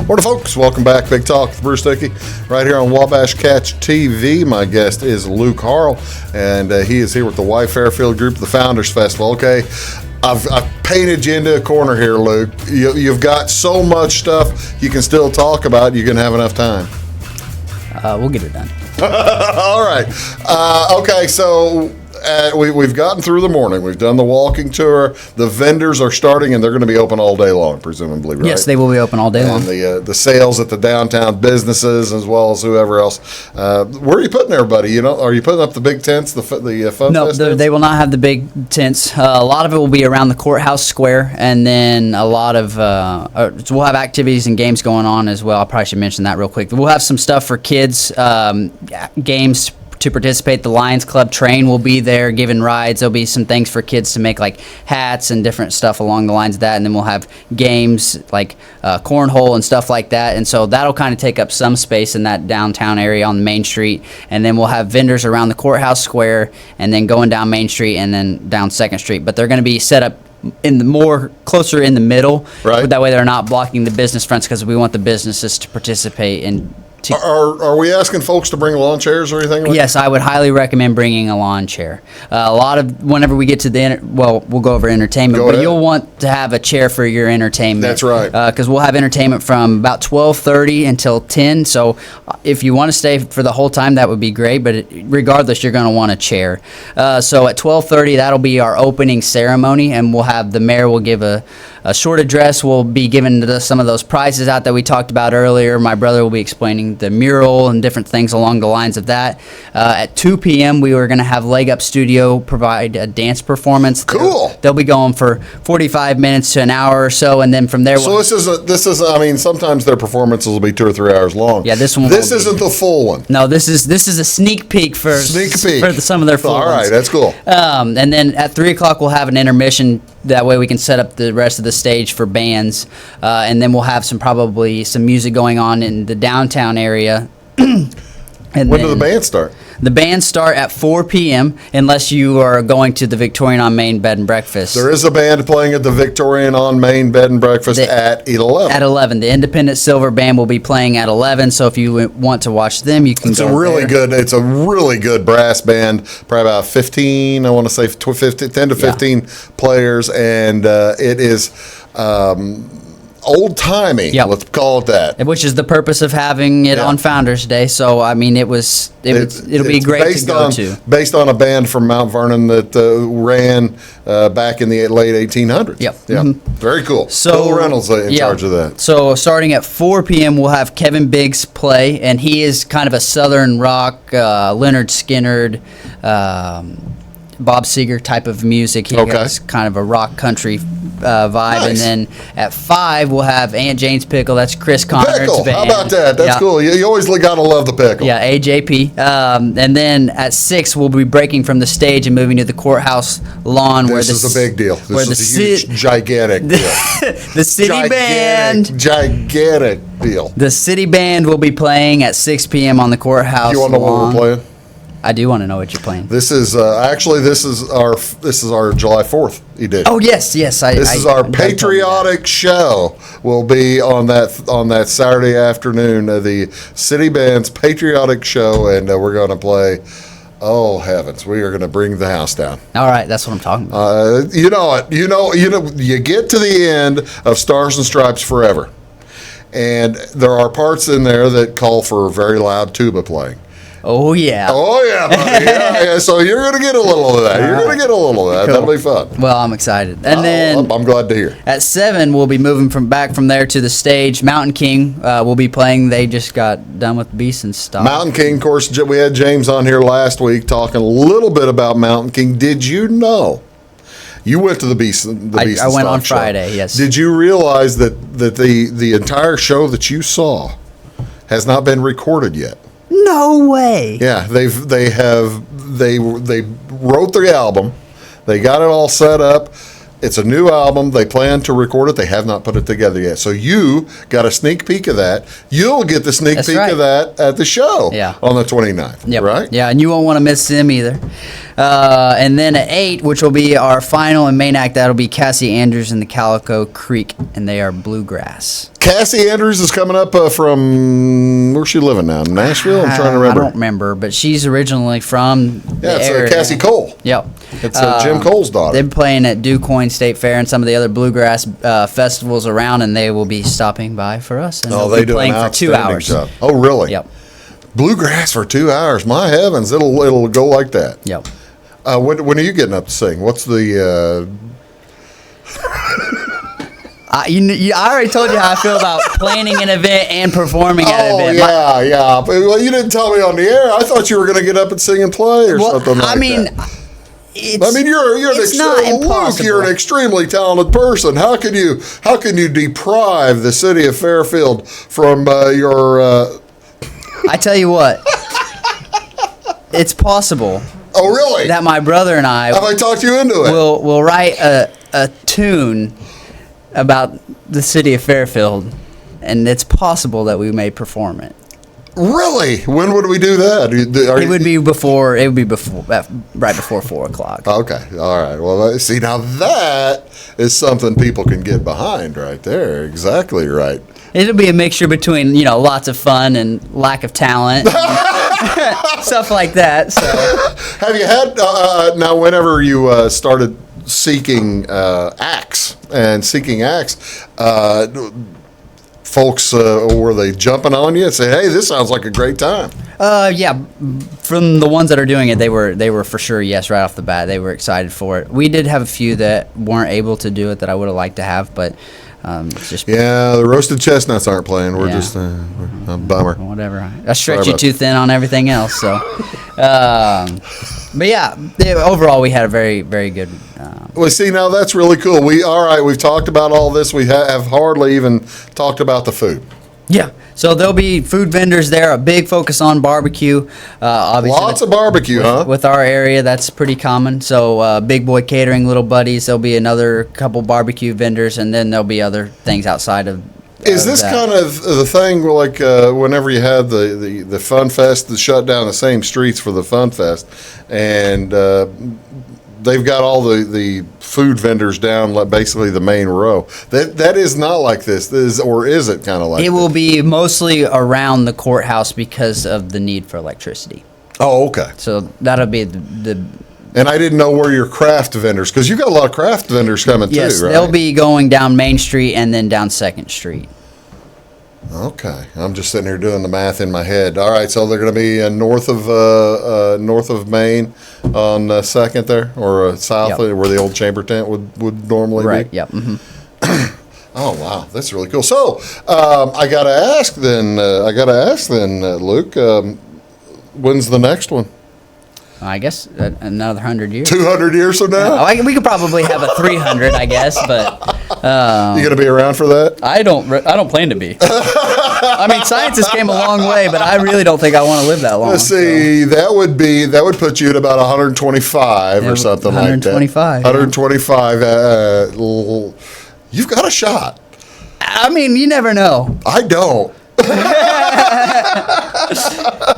Morning, folks. Welcome back. Big Talk with Bruce Dickey right here on Wabash Catch TV. My guest is Luke Harl, and he is here with the Y Fairfield Group, the Founders Festival. Okay, I've painted you into a corner here, Luke. You've got so much stuff you can still talk about. You can have enough time. We'll get it done. All right. Okay, so we've gotten through the morning. We've done the walking tour. The vendors are starting, and they're going to be open all day long, presumably, right? Yes, they will be open all day long. And the sales at the downtown businesses, as well as whoever else. Where are you putting everybody? Are you putting up the big tents, the fun No, fest tents? they will not have the big tents. A lot of it will be around the courthouse square, and then a lot of we'll have activities and games going on as well. I probably should mention that real quick. We'll have some stuff for kids, games to participate. The Lions Club train will be there giving rides. There'll be some things for kids to make, like hats and different stuff along the lines of that. And then we'll have games like cornhole and stuff like that. And so that'll kind of take up some space in that downtown area on Main Street. And then we'll have vendors around the courthouse square, and then going down Main Street and then down 2nd Street. But they're going to be set up in the more closer in the middle. Right. That way they're not blocking the business fronts, because we want the businesses to participate in. Are we asking folks to bring lawn chairs or anything like Yes, I would highly recommend bringing a lawn chair. A lot of, whenever we get to we'll go over entertainment, Go but ahead. you'll want to have a chair for your entertainment. That's right. Because we'll have entertainment from about 12:30 until 10. So if you want to stay for the whole time, that would be great. But regardless, you're going to want a chair. So at 12:30, that'll be our opening ceremony, and we'll have the mayor will give a short address. We'll be giving some of those prizes out that we talked about earlier. My brother will be explaining the mural and different things along the lines of that. At 2 p.m., we were going to have Leg Up Studio provide a dance performance. Cool. They'll be going for 45 minutes to an hour or so, and then from there. So this is. I mean, sometimes their performances will be 2 or 3 hours long. Yeah, this one. This isn't the full one. No, this is a sneak peek for some of their full All right, ones. that's cool. And then at 3 o'clock we'll have an intermission. That way we can set up the rest of the stage for bands, and then we'll have probably some music going on in the downtown area. And When do the bands start? The bands start at 4 p.m. unless you are going to the Victorian on Main Bed and Breakfast. There is a band playing at the Victorian on Main Bed and Breakfast at 11. At 11. The Independent Silver Band will be playing at 11, so if you want to watch them, you can It's go a really there. good. It's a really good brass band. Probably about 15. I want to say 10 to 15 players, and it is. old timey. Yep. Let's call it that. Which is the purpose of having it Yeah. on Founders Day. So I mean, it'll be It's great to based go on, to. Based on a band from Mount Vernon that ran back in the late 1800s. Yep. Yeah. Mhm. Very cool. So Bill Reynolds in yeah. charge of that. So starting at 4 p.m., we'll have Kevin Biggs play, and he is kind of a southern rock, Leonard Skinner, Bob Seger type of music. He Okay. has kind of a rock country vibe. Nice. And then at 5, we'll have Aunt Jane's Pickle. That's Chris Conrad's Pickle. band. How about that? That's Yeah. cool. You always got to love the pickle. Yeah, AJP. And then at 6, we'll be breaking from the stage and moving to the courthouse lawn. This is a big deal. where This the is a huge, gigantic deal. the city band. Gigantic deal. The city band will be playing at 6 p.m. on the courthouse You want to know what lawn. we're playing? I do want to know what you're playing. This is this is our July 4th edition. Oh yes. This is our patriotic show. Will be on that Saturday afternoon. The city band's patriotic show, and we're going to play. Oh heavens, we are going to bring the house down. All right, that's what I'm talking about. You know it. You get to the end of Stars and Stripes Forever, and there are parts in there that call for very loud tuba playing. Oh yeah. Oh yeah, buddy. Yeah. So you're going to get a little of that. You're going to get a little of that. Cool. That'll be fun. Well, I'm excited. And then I'm glad to hear. at 7, we'll be moving from there to the stage. Mountain King will be playing. They just got done with Beeson stuff. Mountain King, of course, we had James on here last week talking a little bit about Mountain King. Did you know? You went to the Beeson I went on show. Friday, yes. Did you realize that the entire show that you saw has not been recorded yet? No way. Yeah, they wrote the album. They got it all set up. It's a new album. They plan to record it. They have not put it together yet. So you got a sneak peek of that. You'll get the sneak That's peek right. of that at the show Yeah. on the 29th. Yep. Right? Yeah, and you won't want to miss them either. And then at 8, which will be our final and main act, that'll be Cassie Andrews and the Calico Creek, and they are bluegrass. Cassie Andrews is coming up from, where's she living now? Nashville? I'm trying to I remember. don't remember, but she's originally from Yeah, the it's area. Cassie Cole. Yep. It's Jim Cole's daughter. They've been playing at DuQuoin State Fair and some of the other bluegrass festivals around, and they will be stopping by for us. And Oh, they'll they be do playing an for 2 outstanding hours. job. Oh, really? Yep. Bluegrass for 2 hours. My heavens, it'll go like that. Yep. When are you getting up to sing? What's the? I already told you how I feel about planning an event and performing at an Oh event. yeah. Well, you didn't tell me on the air. I thought you were going to get up and sing and play or something like that. You're it's not impossible. You're an extremely talented person. How can you deprive the city of Fairfield from your? I tell you what, it's possible. Oh really? That my brother and I Have I talked you into it? will write a tune about the city of Fairfield, and it's possible that we may perform it. Really? When would we do that? It would be right before 4 o'clock. Okay. All right. Well, see, now that is something people can get behind right there. Exactly right. It'll be a mixture between lots of fun and lack of talent, and stuff like that. So, Have you had now? Whenever you started seeking acts, folks were they jumping on you and say, "Hey, this sounds like a great time"? yeah, from the ones that are doing it, they were for sure yes right off the bat. They were excited for it. We did have a few that weren't able to do it that I would have liked to have, but it's just Yeah, the roasted chestnuts aren't playing. We're Yeah. just a bummer. whatever. I stretch Sorry you about too thin on everything else. So, but yeah, overall we had a very very good. Well, see, now that's really cool. We've talked about all this. We have hardly even talked about the food. Yeah. So there'll be food vendors there. A big focus on barbecue. Obviously, Lots of barbecue, huh? with our area, that's pretty common. So Big Boy Catering, Little Buddies. There'll be another couple barbecue vendors, and then there'll be other things outside of. Is this that. kind of the thing like whenever you had the Fun Fest that shut down the same streets for the Fun Fest, and they've got all the food vendors down like basically the main row. That is not like this. Or is it kind of like It will be mostly around the courthouse because of the need for electricity. Oh, okay. So that'll be the And I didn't know where your craft vendors, because you got a lot of craft vendors coming Yes, too, right? they'll be going down Main Street and then down 2nd Street. Okay, I'm just sitting here doing the math in my head. All right, so they're going to be north of Main on 2nd there, or south Yep. where the old chamber tent would normally Right. be. Yep. hmm Oh wow, that's really cool. So I got to ask then, Luke, when's the next one? I guess another 100 years. 200 years from now? We could probably have a 300, I guess, but You going to be around for that? I don't plan to be. I mean, science has came a long way, but I really don't think I want to live that long. Let's see, that would put you at about 125 or something like that. 125. 125. You've got a shot. I mean, you never know. I don't.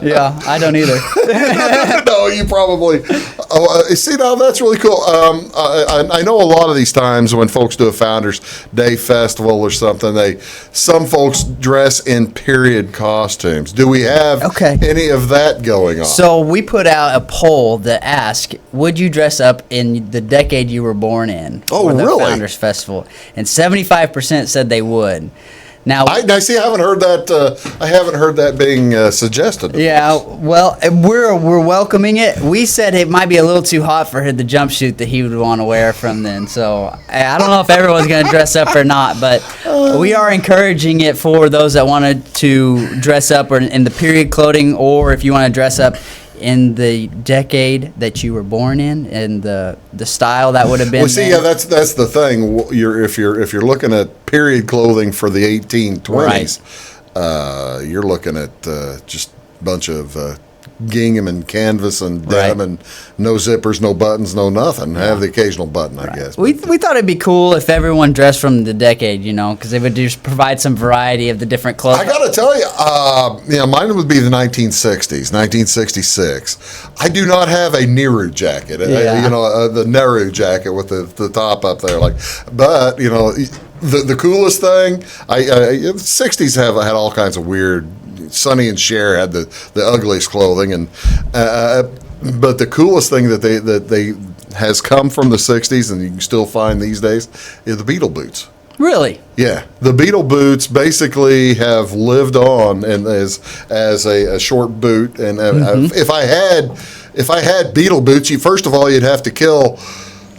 Yeah, I don't either. No, you probably. See, now that's really cool. I know a lot of these times when folks do a Founders Day festival or something, some folks dress in period costumes. Do we have any of that going on? So we put out a poll that asked, would you dress up in the decade you were born in for the really? Founders Festival? And 75% said they would. Now, I see. I haven't heard that. I haven't heard that being suggested. Yeah, well, we're welcoming it. We said it might be a little too hot for the jumpsuit that he would want to wear from then. So I don't know if everyone's going to dress up or not, but we are encouraging it for those that wanted to dress up or in the period clothing, or if you want to dress up in the decade that you were born in and the style that would have been. Well, see, yeah, that's the thing. If you're looking at period clothing for the 1820s, you're looking at just a bunch of gingham and canvas and denim and no zippers, no buttons, no nothing. Have the occasional button, I guess. We thought it'd be cool if everyone dressed from the decade, because it would just provide some variety of the different clothes. I got to tell you, mine would be the 1960s, 1966. I do not have a Nehru jacket, the Nehru jacket with the top up there. But the coolest thing, the 60s had all kinds of weird. Sonny and Cher had the ugliest clothing, but the coolest thing that they has come from the 60s and you can still find these days is the Beatle boots. Really? Yeah, the Beatle boots basically have lived on and as a short boot. And if I had Beatle boots, first of all you'd have to kill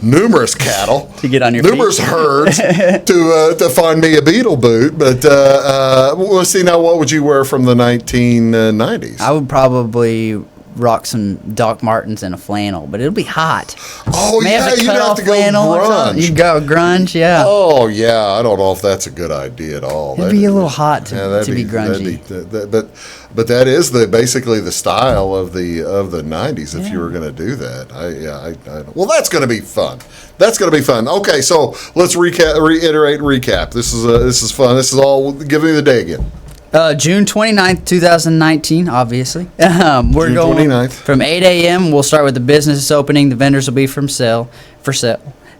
numerous cattle to get on your numerous feet. herds to find me a Beatle boot. But we'll see now. What would you wear from the 1990s? I would probably rock some Doc Martens and a flannel, but it'll be hot. Oh, May yeah, have to you'd cut have off to go flannel or something. grunge. You go grunge, yeah. Oh, yeah, I don't know if that's a good idea at all. It'd be a little hot to be grungy. But that is basically the style of the 90s. If you were going to do that, well, that's going to be fun. That's going to be fun. Okay, so let's recap. This is fun. This is all. Give me the day again. June 29th, 2019, obviously. We're June going 29th. from 8 a.m. We'll start with the business opening. The vendors will be for sale.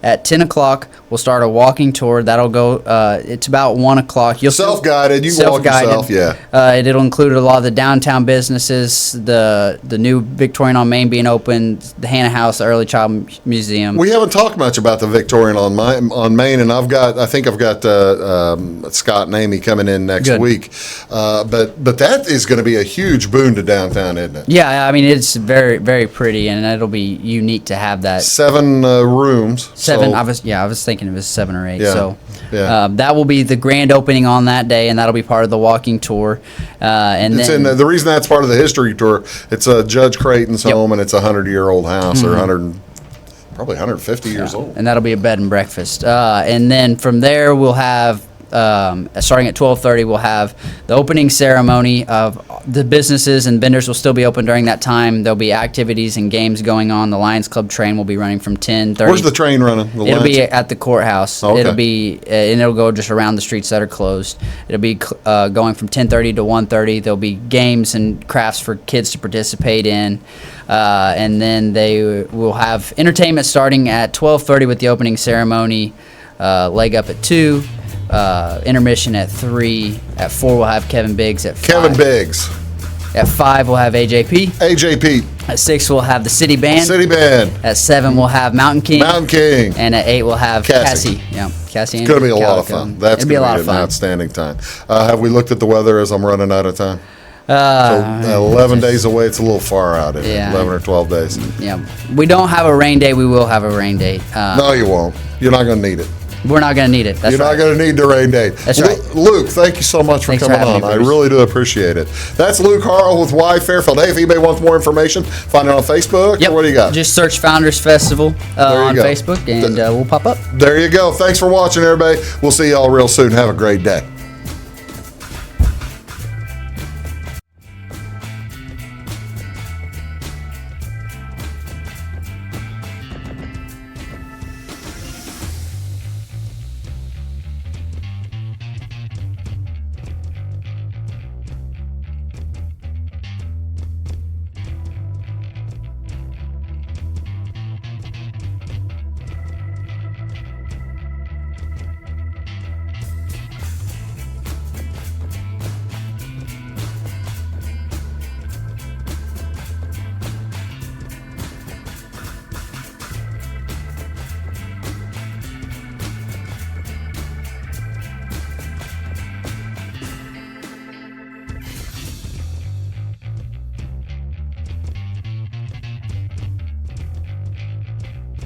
At 10 o'clock, we'll start a walking tour. That'll go, it's about 1 o'clock. Self-guided. You can walk yourself, yeah. It'll include a lot of the downtown businesses, the new Victorian on Main being opened, the Hannah House, the Early Child Museum. We haven't talked much about the Victorian on Main, and I think I've got Scott and Amy coming in next week. But that is going to be a huge boon to downtown, isn't it? Yeah, I mean, it's very, very pretty, and it'll be unique to have that. 7 rooms. 7. So, I was thinking it was 7 or 8. Yeah, So yeah. that will be the grand opening on that day, and that'll be part of the walking tour. And it's then the reason that's part of the history tour. It's Judge Creighton's home, and it's a 100-year-old house, or probably 150 years old. and that'll be a bed and breakfast. And then from there, we'll have. Starting at 12:30, we'll have the opening ceremony of the businesses and vendors will still be open during that time. There'll be activities and games going on. The Lions Club train will be running from 10:30. Where's the train running? It'll be at the courthouse. Okay. It'll be and it'll go just around the streets that are closed. It'll be going from 10:30 to 1:30. There'll be games and crafts for kids to participate in, and then they will have entertainment starting at 12:30 with the opening ceremony. Leg up at 2. Intermission at 3. At 4, we'll have Kevin Biggs at 5. Kevin Biggs. At 5, we'll have AJP. AJP. At 6, we'll have the City Band. City Band. At 7, we'll have Mountain King. Mountain King. And at 8, we'll have Cassie. Yeah, Cassie. It's going to be a lot of fun. That's It'll be a lot going to of be an fun. outstanding time. Have we looked at the weather as I'm running out of time? So 11 days away, it's a little far out. Isn't it? 11 or 12 days. Yeah. We don't have a rain day. We will have a rain day. No, you won't. You're not going to need it. We're not going to need it. That's You're right. not going to need the rain date. That's right. Luke, thank you so much for Thanks for coming having on. me, I Bruce. really do appreciate it. That's Luke Harl with Y Fairfield. Hey, if anybody wants more information, find it on Facebook. Yep. Or what do you got? Just search Founders Festival on go. Facebook, and we'll pop up. There you go. Thanks for watching, everybody. We'll see y'all real soon. Have a great day.